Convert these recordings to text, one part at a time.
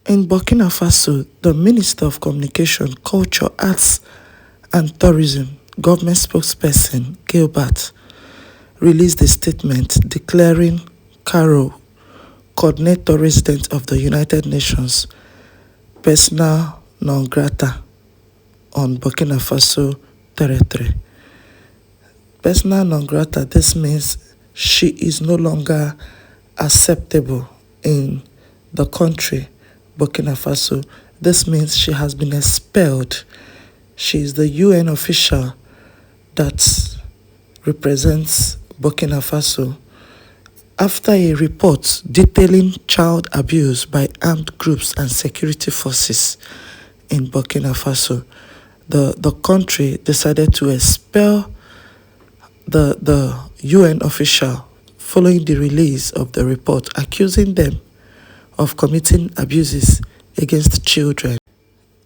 In Burkina Faso, the Minister of Communication, Culture, Arts and Tourism, government spokesperson Gilbert, released a statement declaring Caro, Coodinator resident of the United Nations, persona non grata on Burkina Faso territory. Persona non grata, this means she is no longer acceptable in the country, Burkina Faso. This means she has been expelled. She is the UN official that represents Burkina Faso after a report detailing child abuse by armed groups and security forces in Burkina Faso. The country decided to expel the UN official following the release of the report, accusing them of committing abuses against children.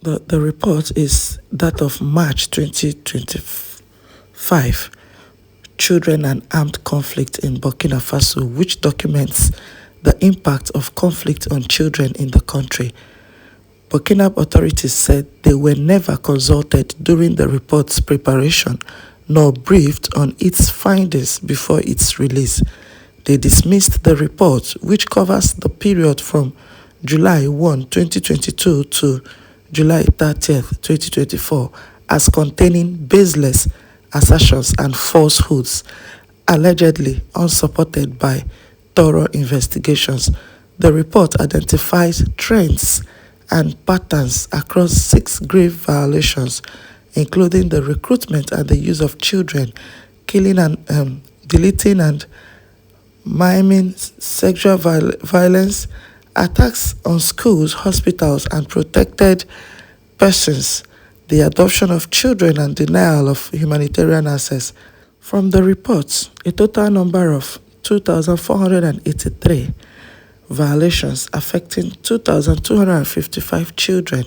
The report is that of March 2025, Children and Armed Conflict in Burkina Faso, which documents the impact of conflict on children in the country. Burkina authorities said they were never consulted during the report's preparation nor briefed on its findings before its release. They dismissed the report, which covers the period from July 1, 2022 to July 30th, 2024, as containing baseless assertions and falsehoods, allegedly unsupported by thorough investigations. The report identifies trends and patterns across 6 grave violations, including the recruitment and the use of children, killing and deleting and miming sexual violence, attacks on schools, hospitals, and protected persons, the adoption of children, and denial of humanitarian access. From the reports, a total number of 2,483 violations affecting 2,255 children,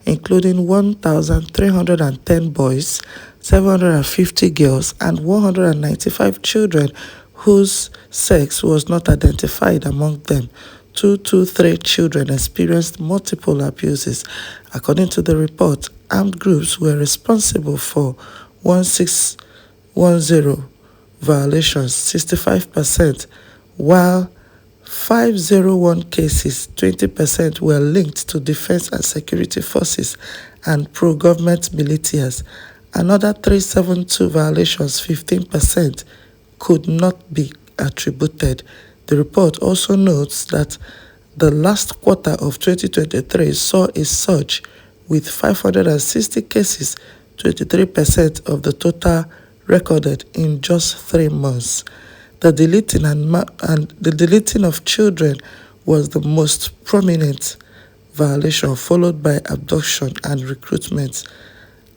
including 1,310 boys, 750 girls, and 195 children whose sex was not identified among them. 223 children experienced multiple abuses. According to the report, armed groups were responsible for 1,610 violations, 65%, while 501 cases, 20%, were linked to defense and security forces and pro-government militias. Another 372 violations, 15%, could not be attributed. The report also notes that the last quarter of 2023 saw a surge with 560 cases, 23% of the total recorded in just 3 months. The deleting the deleting of children was the most prominent violation, followed by abduction and recruitment,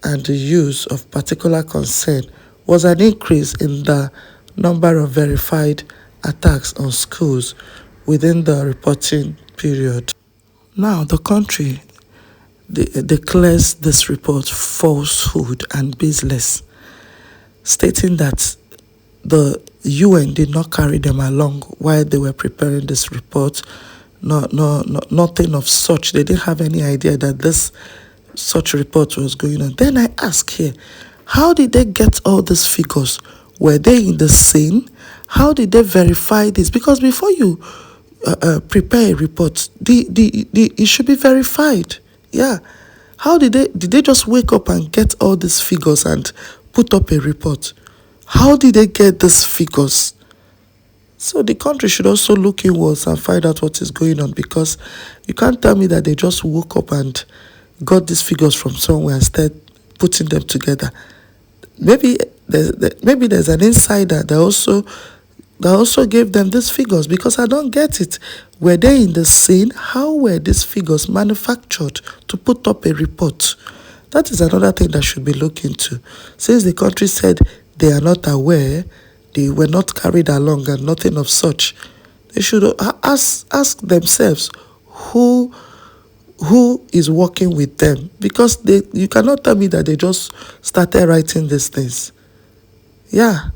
and the use of particular concern was an increase in the number of verified attacks on schools within the reporting period. Now, the country declares this report falsehood and baseless, stating that the UN did not carry them along while they were preparing this report. Nothing of such. They didn't have any idea that such report was going on. Then I ask here, how did they get all these figures? Were they in the scene? How did they verify this? Because before you prepare a report, it should be verified. Yeah. How did they just wake up and get all these figures and put up a report? How did they get these figures? So the country should also look inwards and find out what is going on, because you can't tell me that they just woke up and got these figures from somewhere and started putting them together. Maybe there's an insider that also gave them these figures, because I don't get it. Were they in the scene? How were these figures manufactured to put up a report? That is another thing that should be looked into. Since the country said they are not aware, they were not carried along and nothing of such, they should ask themselves who is working with them, because you cannot tell me that they just started writing these things. Yeah,